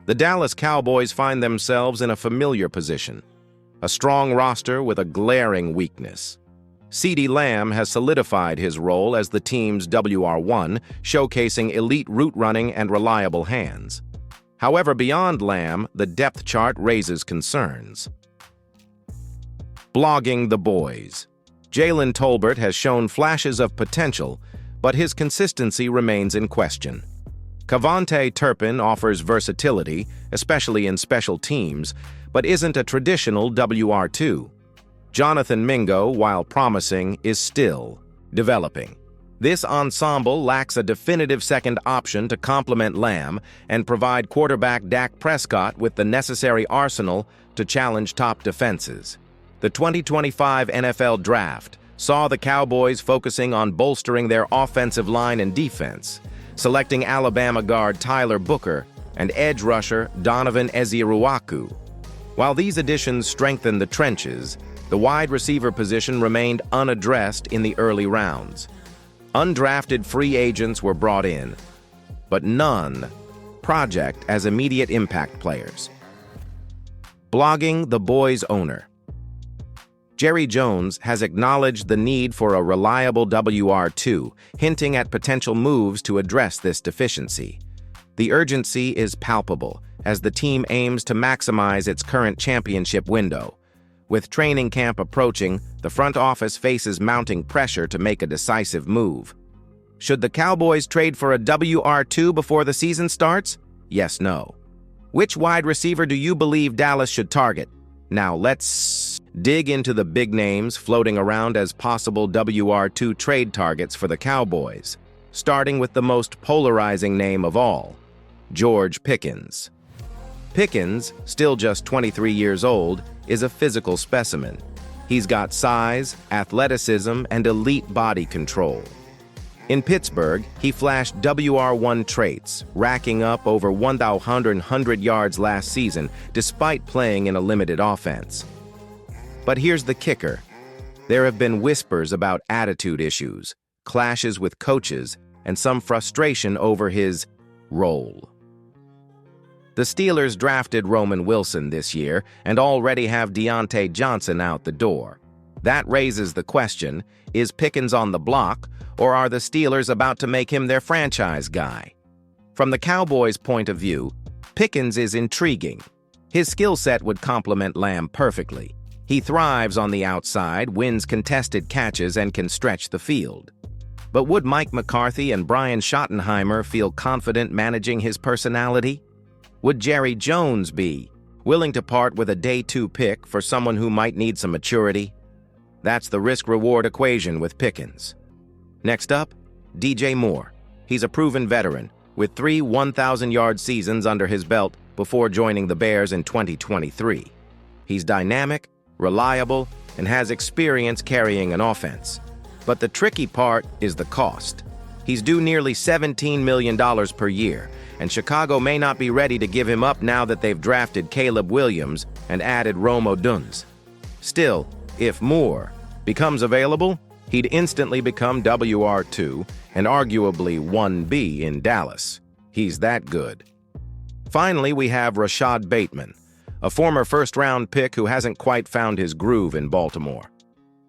The Dallas Cowboys find themselves in a familiar position, a strong roster with a glaring weakness. CeeDee Lamb has solidified his role as the team's WR1, showcasing elite route running and reliable hands. However, beyond Lamb, the depth chart raises concerns. Blogging the boys. Jalen Tolbert has shown flashes of potential, but his consistency remains in question. Cavante Turpin offers versatility, especially in special teams, but isn't a traditional WR2. Jonathan Mingo, while promising, is still developing. This ensemble lacks a definitive second option to complement Lamb and provide quarterback Dak Prescott with the necessary arsenal to challenge top defenses. The 2025 NFL Draft saw the Cowboys focusing on bolstering their offensive line and defense, selecting Alabama guard Tyler Booker and edge rusher Donovan Ezeuruaku. While these additions strengthened the trenches, the wide receiver position remained unaddressed in the early rounds. Undrafted free agents were brought in, but none project as immediate impact players. Blogging the boys' owner. Jerry Jones has acknowledged the need for a reliable WR2, hinting at potential moves to address this deficiency. The urgency is palpable as the team aims to maximize its current championship window. With training camp approaching, the front office faces mounting pressure to make a decisive move. Should the Cowboys trade for a WR2 before the season starts? Yes, no. Which wide receiver do you believe Dallas should target? Now let's dig into the big names floating around as possible WR2 trade targets for the Cowboys, starting with the most polarizing name of all, George Pickens. Pickens, still just 23 years old, is a physical specimen. He's got size, athleticism, and elite body control. In Pittsburgh, he flashed WR1 traits, racking up over 1,100 yards last season despite playing in a limited offense. But here's the kicker. There have been whispers about attitude issues, clashes with coaches, and some frustration over his role. The Steelers drafted Roman Wilson this year and already have Deontay Johnson out the door. That raises the question, is Pickens on the block, or are the Steelers about to make him their franchise guy? From the Cowboys' point of view, Pickens is intriguing. His skill set would complement Lamb perfectly. He thrives on the outside, wins contested catches, and can stretch the field. But would Mike McCarthy and Brian Schottenheimer feel confident managing his personality? Would Jerry Jones be willing to part with a day 2 pick for someone who might need some maturity? That's the risk-reward equation with Pickens. Next up, DJ Moore. He's a proven veteran, with 3 1,000-yard seasons under his belt before joining the Bears in 2023. He's dynamic, reliable, and has experience carrying an offense. But the tricky part is the cost. He's due nearly $17 million per year, and Chicago may not be ready to give him up now that they've drafted Caleb Williams and added Rome Odunze. Still, if Moore becomes available, he'd instantly become WR2 and arguably 1B in Dallas. He's that good. Finally, we have Rashad Bateman, a former first-round pick who hasn't quite found his groove in Baltimore.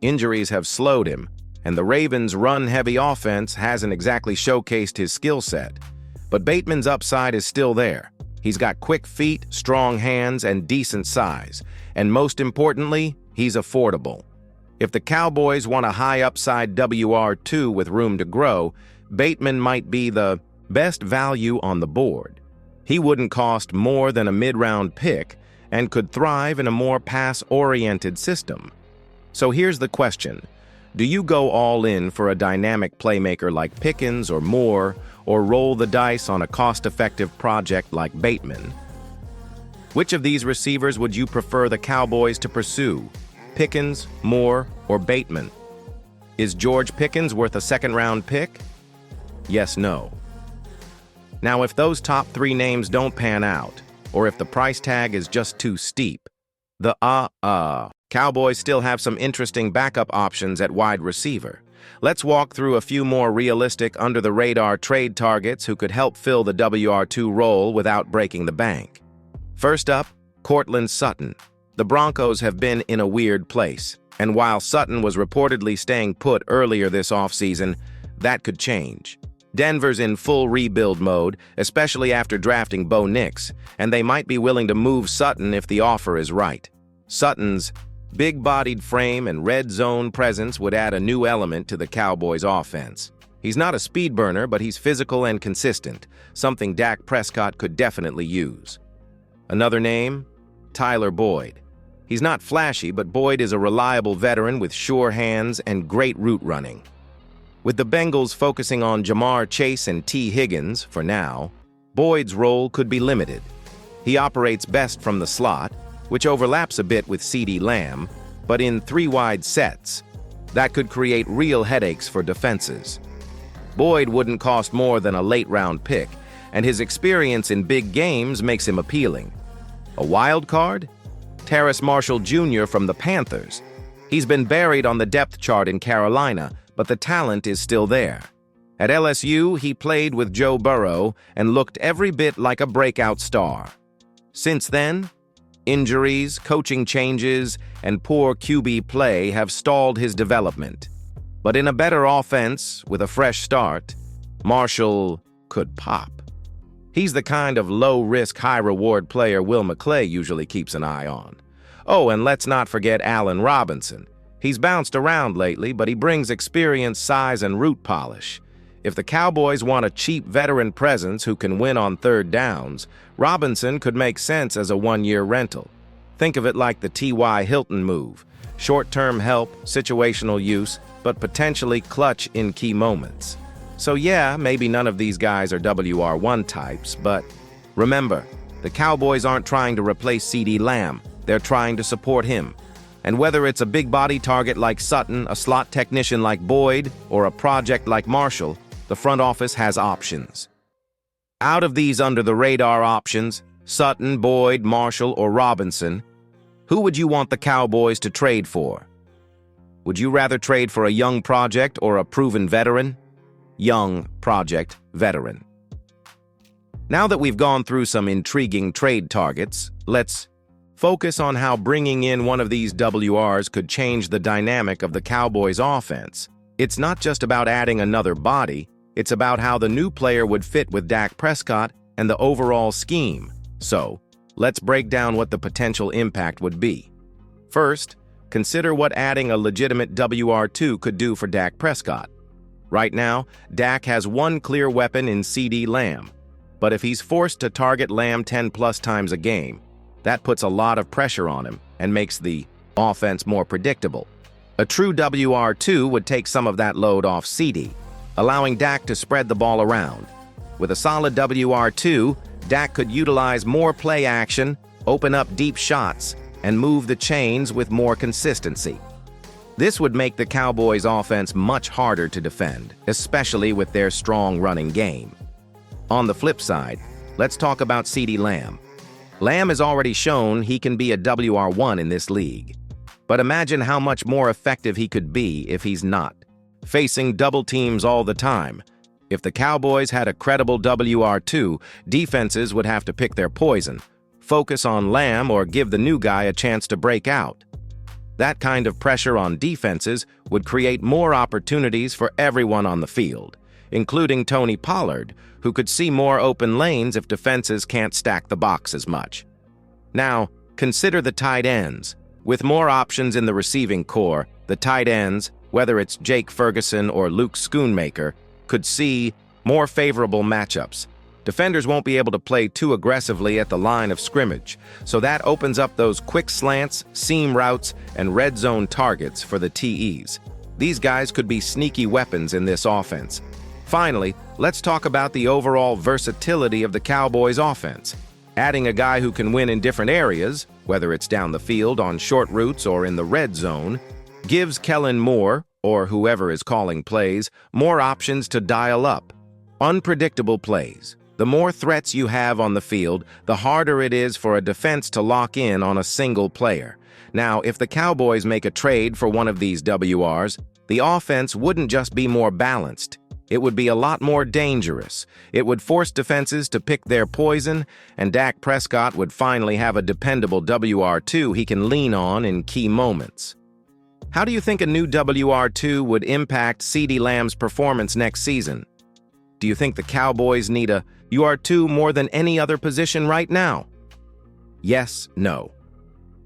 Injuries have slowed him, and the Ravens' run-heavy offense hasn't exactly showcased his skill set. But Bateman's upside is still there. He's got quick feet, strong hands, and decent size. And most importantly, he's affordable. If the Cowboys want a high-upside WR2 with room to grow, Bateman might be the best value on the board. He wouldn't cost more than a mid-round pick and could thrive in a more pass-oriented system. So here's the question. Do you go all in for a dynamic playmaker like Pickens or Moore, or roll the dice on a cost-effective project like Bateman? Which of these receivers would you prefer the Cowboys to pursue? Pickens, Moore, or Bateman? Is George Pickens worth a second-round pick? Yes, no. Now, if those top 3 names don't pan out, or if the price tag is just too steep, the Cowboys still have some interesting backup options at wide receiver. Let's walk through a few more realistic under-the-radar trade targets who could help fill the WR2 role without breaking the bank. First up, Courtland Sutton. The Broncos have been in a weird place, and while Sutton was reportedly staying put earlier this offseason, that could change. Denver's in full rebuild mode, especially after drafting Bo Nix, and they might be willing to move Sutton if the offer is right. Sutton's big-bodied frame and red zone presence would add a new element to the Cowboys' offense. He's not a speed burner, but he's physical and consistent, something Dak Prescott could definitely use. Another name? Tyler Boyd. He's not flashy, but Boyd is a reliable veteran with sure hands and great route running. With the Bengals focusing on Jamar Chase and T. Higgins for now, Boyd's role could be limited. He operates best from the slot, which overlaps a bit with CeeDee Lamb, but in three-wide sets. That could create real headaches for defenses. Boyd wouldn't cost more than a late-round pick, and his experience in big games makes him appealing. A wild card? Terrace Marshall Jr. from the Panthers. He's been buried on the depth chart in Carolina, but the talent is still there. At LSU, he played with Joe Burrow and looked every bit like a breakout star. Since then, injuries, coaching changes, and poor QB play have stalled his development. But in a better offense, with a fresh start, Marshall could pop. He's the kind of low-risk, high-reward player Will McClay usually keeps an eye on. Oh, and let's not forget Allen Robinson. He's bounced around lately, but he brings experience, size, and route polish. If the Cowboys want a cheap veteran presence who can win on third downs, Robinson could make sense as a one-year rental. Think of it like the T.Y. Hilton move. Short-term help, situational use, but potentially clutch in key moments. So yeah, maybe none of these guys are WR1 types, but remember, the Cowboys aren't trying to replace CeeDee Lamb. They're trying to support him. And whether it's a big-body target like Sutton, a slot technician like Boyd, or a project like Marshall, the front office has options. Out of these under-the-radar options, Sutton, Boyd, Marshall, or Robinson, who would you want the Cowboys to trade for? Would you rather trade for a young project or a proven veteran? Young project veteran. Now that we've gone through some intriguing trade targets, let's focus on how bringing in one of these WRs could change the dynamic of the Cowboys' offense. It's not just about adding another body, it's about how the new player would fit with Dak Prescott and the overall scheme. So, let's break down what the potential impact would be. First, consider what adding a legitimate WR2 could do for Dak Prescott. Right now, Dak has one clear weapon in CeeDee Lamb, but if he's forced to target Lamb 10+ times a game, that puts a lot of pressure on him and makes the offense more predictable. A true WR2 would take some of that load off CeeDee, allowing Dak to spread the ball around. With a solid WR2, Dak could utilize more play action, open up deep shots, and move the chains with more consistency. This would make the Cowboys' offense much harder to defend, especially with their strong running game. On the flip side, let's talk about CeeDee Lamb. Lamb has already shown he can be a WR1 in this league. But imagine how much more effective he could be if he's not, facing double teams all the time. If the Cowboys had a credible WR2, defenses would have to pick their poison, focus on Lamb, or give the new guy a chance to break out. That kind of pressure on defenses would create more opportunities for everyone on the field, including Tony Pollard, who could see more open lanes if defenses can't stack the box as much. Now, consider the tight ends. With more options in the receiving core, the tight ends, whether it's Jake Ferguson or Luke Schoonmaker, could see more favorable matchups. Defenders won't be able to play too aggressively at the line of scrimmage, so that opens up those quick slants, seam routes, and red zone targets for the TEs. These guys could be sneaky weapons in this offense. Finally, let's talk about the overall versatility of the Cowboys' offense. Adding a guy who can win in different areas, whether it's down the field on short routes or in the red zone, gives Kellen Moore, or whoever is calling plays, more options to dial up. Unpredictable plays. The more threats you have on the field, the harder it is for a defense to lock in on a single player. Now, if the Cowboys make a trade for one of these WRs, the offense wouldn't just be more balanced. It would be a lot more dangerous. It would force defenses to pick their poison, and Dak Prescott would finally have a dependable WR2 he can lean on in key moments. How do you think a new WR2 would impact CeeDee Lamb's performance next season? Do you think the Cowboys need a WR2 more than any other position right now? Yes, no.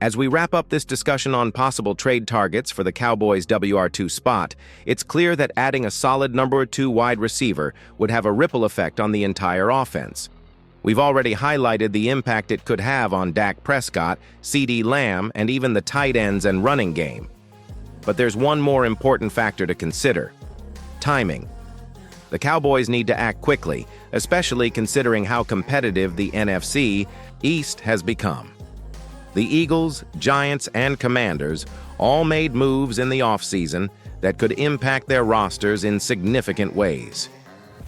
As we wrap up this discussion on possible trade targets for the Cowboys' WR2 spot, it's clear that adding a solid number 2 wide receiver would have a ripple effect on the entire offense. We've already highlighted the impact it could have on Dak Prescott, CeeDee Lamb, and even the tight ends and running game. But there's one more important factor to consider: timing. The Cowboys need to act quickly, especially considering how competitive the NFC East has become. The Eagles, Giants, and Commanders all made moves in the offseason that could impact their rosters in significant ways.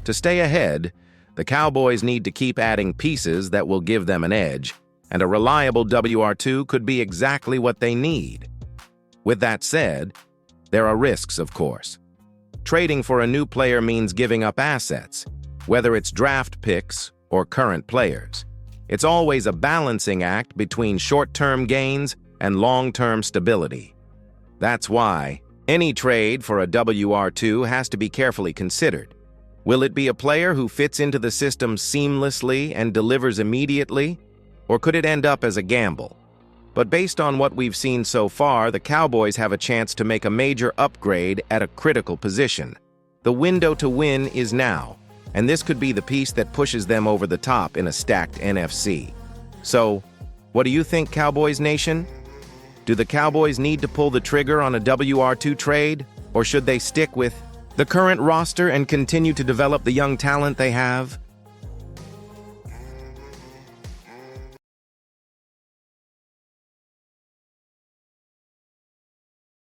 To stay ahead, the Cowboys need to keep adding pieces that will give them an edge, and a reliable WR2 could be exactly what they need. With that said, there are risks, of course. Trading for a new player means giving up assets, whether it's draft picks or current players. It's always a balancing act between short-term gains and long-term stability. That's why any trade for a WR2 has to be carefully considered. Will it be a player who fits into the system seamlessly and delivers immediately, or could it end up as a gamble? But based on what we've seen so far, the Cowboys have a chance to make a major upgrade at a critical position. The window to win is now, and this could be the piece that pushes them over the top in a stacked NFC. So, what do you think, Cowboys Nation? Do the Cowboys need to pull the trigger on a WR2 trade, or should they stick with the current roster and continue to develop the young talent they have?